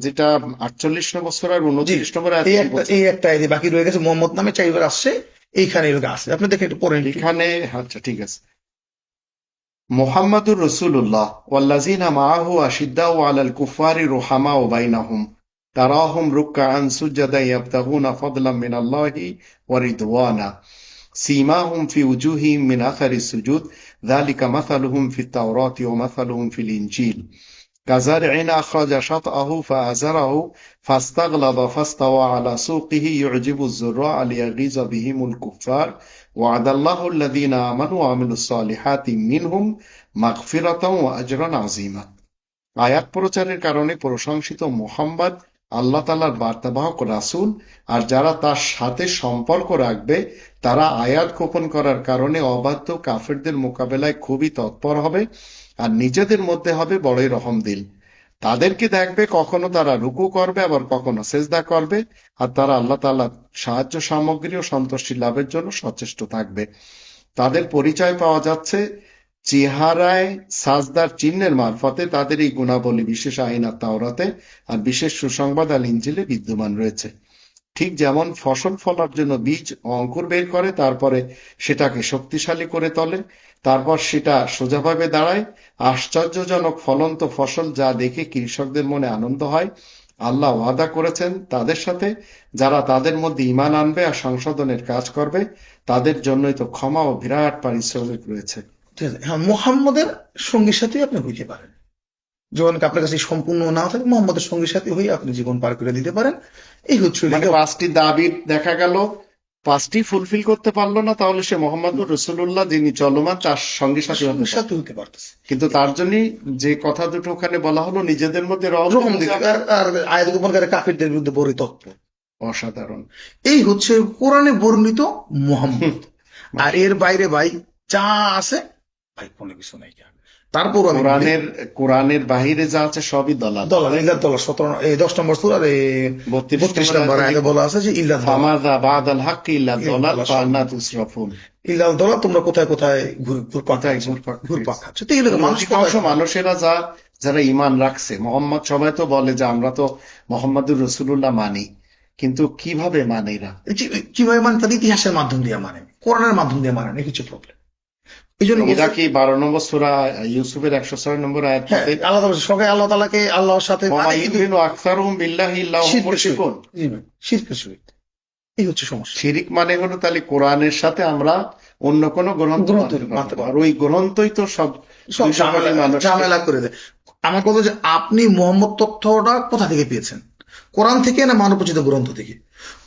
Speaker 2: যেটা 48 নম্বর সূরার 29 নম্বর আয়াতে কি বলছে?
Speaker 1: এই একটা আয়াত বাকি রয়ে গেছে, মোহাম্মদ নামে 4 বার আসছে, এইখানে এগুলো আছে, আপনি দেখেন একটু পড়েন একটু।
Speaker 2: এখানে আচ্ছা, ঠিক আছে। মুহাম্মাদুর রাসূলুল্লাহ ওয়াল্লাযীনা মাআহু আশিদ্দাউ আলাল কুফারি রুহামাউ বাইনাহুম তারাহুম রুকআন সুজদান ইয়াবতাগুনা ফাদলাম মিনাল্লাহি ওয়া রিদওয়ানা সীমাহুম ফি উজুহিহিম মিন আথারিস সুজুদ যালিকা মাসালুহুম ফিত তাওরাতি ওয়া মাসালুহুম ফিল ইনজিল كزرع أخرج شطأه فأزره فاستغلظ فاستوى على سوقه يعجب الزراع ليغيظ بهم الكفار وعد الله الذين آمنوا وعملوا الصالحات منهم مغفرة وأجرا عظيما। আয়াত প্রচারের কারণে প্রশংসিত মুহাম্মদ আল্লাহ তাআলার বার্তাবাহক রাসূল, আর যারা তার সাথে সম্পর্ক রাখবে তারা আয়াত গোপন করার কারণে অবাধ্য কাফেরদের মোকাবেলায় খুবই তৎপর হবে, আর নিজেদের মধ্যে হবে বড়ই রহমদিল। তাদেরকে দেখবে কখনো তারা রুকু করবে, আবার কখনো সেজদা করবে, আর তারা আল্লাহ তাআলার সাহায্য সামগ্রী ও সন্তুষ্টি লাভের জন্য সচেষ্ট থাকবে। তাদের পরিচয় পাওয়া যাচ্ছে চেহারায় সাজদার চিহ্নের মারফতে। তাদের এই গুণাবলী বিশেষ আইন আর তাওরাতে আর বিশেষ সুসংবাদ আল ইনজিলে বিদ্যমান রয়েছে। ঠিক যেমন ফসল ফলার জন্য বীজ অঙ্কুর বের করে, তারপরে সেটাকে শক্তিশালী করে তোলে, তারপর সেটা সোজাভাবে দাঁড়ায়, আশ্চর্যজনক ফলন্ত ফসল যা দেখে কৃষকদের মনে আনন্দ হয়। আল্লাহ ওয়াদা করেছেন তাদের সাথে, যারা তাদের মধ্যে ঈমান আনবে আর সংশোধনের কাজ করবে, তাদের জন্যই তো ক্ষমা ও বিরাট পারিশ্রমিক রয়েছে।
Speaker 1: ঠিক আছে। হ্যাঁ, মোহাম্মদের সঙ্গীর সাথে আপনি হইতে পারেন, যখন আপনার কাছে সম্পূর্ণ না থাকে মোহাম্মদের সঙ্গীর সাথে হয়ে আপনি জীবন পার করে দিতে পারেন। এই হচ্ছে
Speaker 2: মানে 5টি দাবি দেখা গেল। পাঁচটি ফুলফিল করতে পারলো না, তাহলে সে মোহাম্মদুর রাসূলুল্লাহ যিনি চলমান তার সঙ্গী সাথী হতে পারে।
Speaker 1: সাথে হতে পারতেছে।
Speaker 2: কিন্তু তার জন্য যে কথা দুটো ওখানে বলা হলো, নিজেদের মধ্যে রহম
Speaker 1: রকম দিকে আর আয়াত গোপন করে কাফিরদের বিরুদ্ধে বড়ি তত্ত্ব।
Speaker 2: অসাধারণ।
Speaker 1: এই হচ্ছে কোরআনে বর্ণিত মুহাম্মদ। আর এর বাইরে ভাই যা আছে ভাই কোনো কিছু নাই। তারপর আমি বলি,
Speaker 2: কোরআনের বাহিরে যা আছে সবই দলাল।
Speaker 1: দলাল ইল্লাহ দলাল 10 নম্বর সূরার 32 নম্বর আয়াতে বলা আছে যে ইল্লাহ দলাল,
Speaker 2: ফামাযা বা'দাল হাক্কি ইল্লা দলাল ফাআন্না তুসরাফুন।
Speaker 1: ইল্লাহ দলাল, তোমরা কোথায় কোথায়
Speaker 2: কোথায়
Speaker 1: ঘুরপাক খাচ্ছ। তো এগুলো মানুষ
Speaker 2: অধিকাংশ মানুষেরা যারা ঈমান রাখছে মোহাম্মদ, সবাই তো বলে যে আমরা তো মোহাম্মদুর রাসূলুল্লাহ মানি, কিন্তু কিভাবে মানে এরা?
Speaker 1: কিভাবে মানে? তাদের ইতিহাসের মাধ্যম দিয়ে মানে, কোরআনের মাধ্যম দিয়ে মানে, এই হচ্ছে প্রবলেম। এই জন্য
Speaker 2: এরা কি 12 নম্বর সূরা ইউসুফের 106 নম্বর আয়াতে
Speaker 1: আল্লাহ সবাই আল্লাহ তাআলাকে আল্লাহর সাথে
Speaker 2: আকসারুহুম বিল্লাহি ইল্লা হুম মুশরিকুন,
Speaker 1: শিরকের সহিত। এই হচ্ছে সমস্যা।
Speaker 2: শিরিক মানে হলো তাহলে কোরআনের সাথে আমরা অন্য কোন গ্রন্থ মানতে পারবো, আর ওই গ্রন্থই তো সব
Speaker 1: ঝামেলা করে দেয়। আমার কথা যে আপনি মোহাম্মদ তথ্যটা কোথা থেকে পেয়েছেন? কোরআন থেকে না মানবরচিত গ্রন্থ থেকে?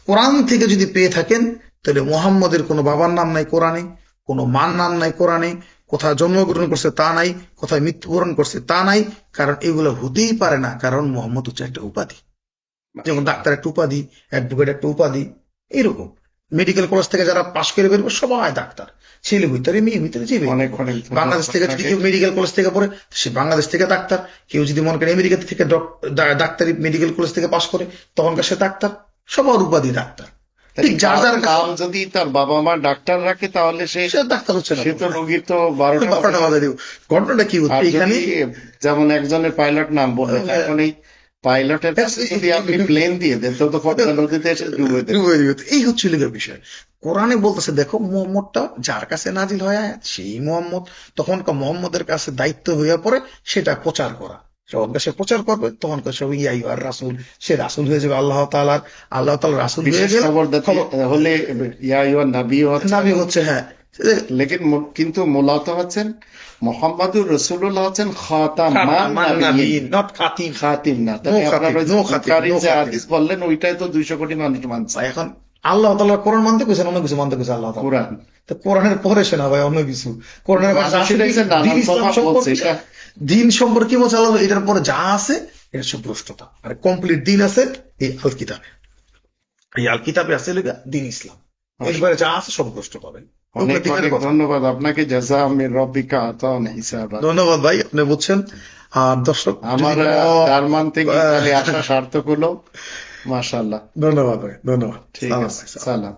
Speaker 1: কোরআন থেকে যদি পেয়ে থাকেন তাহলে মোহাম্মদের কোনো বাবার নাম নাই কোরআনে, কোনো মার নাম নাই কোরআনে, কোথায় জন্মগ্রহণ করছে তা নাই, কোথায় মৃত্যুবরণ করছে তা নাই। কারণ এগুলো হতেই পারে না, কারণ মোহাম্মদ হচ্ছে একটা উপাধি। যেমন ডাক্তার একটা উপাধি, অ্যাডভোকেট একটা উপাধি। এরকম মেডিকেল কলেজ থেকে যারা পাশ করে বেরোবে সবাই ডাক্তার, ছেলে হইতারে মেয়ে হইতারে যে বাংলাদেশ থেকে যদি কেউ মেডিকেল কলেজ থেকে পড়ে সে বাংলাদেশ থেকে ডাক্তার, কেউ যদি মনে করেন আমেরিকা থেকে ডাক্তারি মেডিকেল কলেজ থেকে পাশ করে তখনকার সে ডাক্তার, সবার উপাধি ডাক্তার।
Speaker 2: যার যার নাম যদি তার বাবা মা ডাক্তার রাখে তাহলে সে
Speaker 1: ডাক্তার হচ্ছে না,
Speaker 2: সে তো রোগীর তো 12টা
Speaker 1: বাধা দিব। ঘটনাটা কি হচ্ছে এখানে?
Speaker 2: যেমন একজনের পাইলট নাম বলে, এখন এই পাইলটের কাছে যদি আপনি প্লেন দিয়ে দেন তো নদীতে এসে ডুবে দেবে।
Speaker 1: এই হচ্ছে বিষয়। কোরআনে বলতেছে দেখো মুহাম্মদটা যার কাছে নাজিল হয় সেই মুহাম্মদ, তখনকার মুহাম্মদের কাছে দায়িত্ব হইয়া পড়ে সেটা প্রচার করা। যখন সে প্রচার করবে তখন সব ইয়ার রাসূল, সে রাসূল হয়ে যাবে আল্লাহ তাআলার রাসূল হয়ে গেলে
Speaker 2: হলে ইয়া আইয়ুহান নাবী
Speaker 1: হচ্ছে। হ্যাঁ,
Speaker 2: লেকিন কিন্তু মূলত হচ্ছেন মুহাম্মাদুর রাসূলুল্লাহ হচ্ছেন খাতামান নাবিয়্যিন,
Speaker 1: নট খাতিম।
Speaker 2: খাতিম না। তবে আপনারা বুখারী যে হাদিস বললেন ওইটাই তো 200 কোটি মানুষ মানছে।
Speaker 1: এখন আল্লাহ তাআলার কোরআন মানতে কইছেন, অন্য কিছু মানতে কইছে আল্লাহ তাআলা
Speaker 2: কোরআন।
Speaker 1: তো কোরআনের পরে সে না ভাই অন্য কিছু। কোরআনের দিন সম্পর্কে কি বলছে আল্লাহ, এটার পরে যা আছে এটা সব ভ্রষ্টতা। আর কমপ্লিট দিন আছে এই আল কিতাবে, এই আল কিতাবে আছে দিন ইসলাম। এরপরে যা আছে সব ভ্রষ্ট পাবেন।
Speaker 2: অনেক ধন্যবাদ আপনাকে। জাযা মির রাব্বিকা আতান হিসাবা।
Speaker 1: ধন্যবাদ ভাই, আপনি বুঝছেন। আর দর্শক
Speaker 2: আমার জার্মান থেকে আসা সার্থক হলো, মাশাআল্লাহ।
Speaker 1: ধন্যবাদ ভাই, ধন্যবাদ।
Speaker 2: ঠিক আছে, সালাম।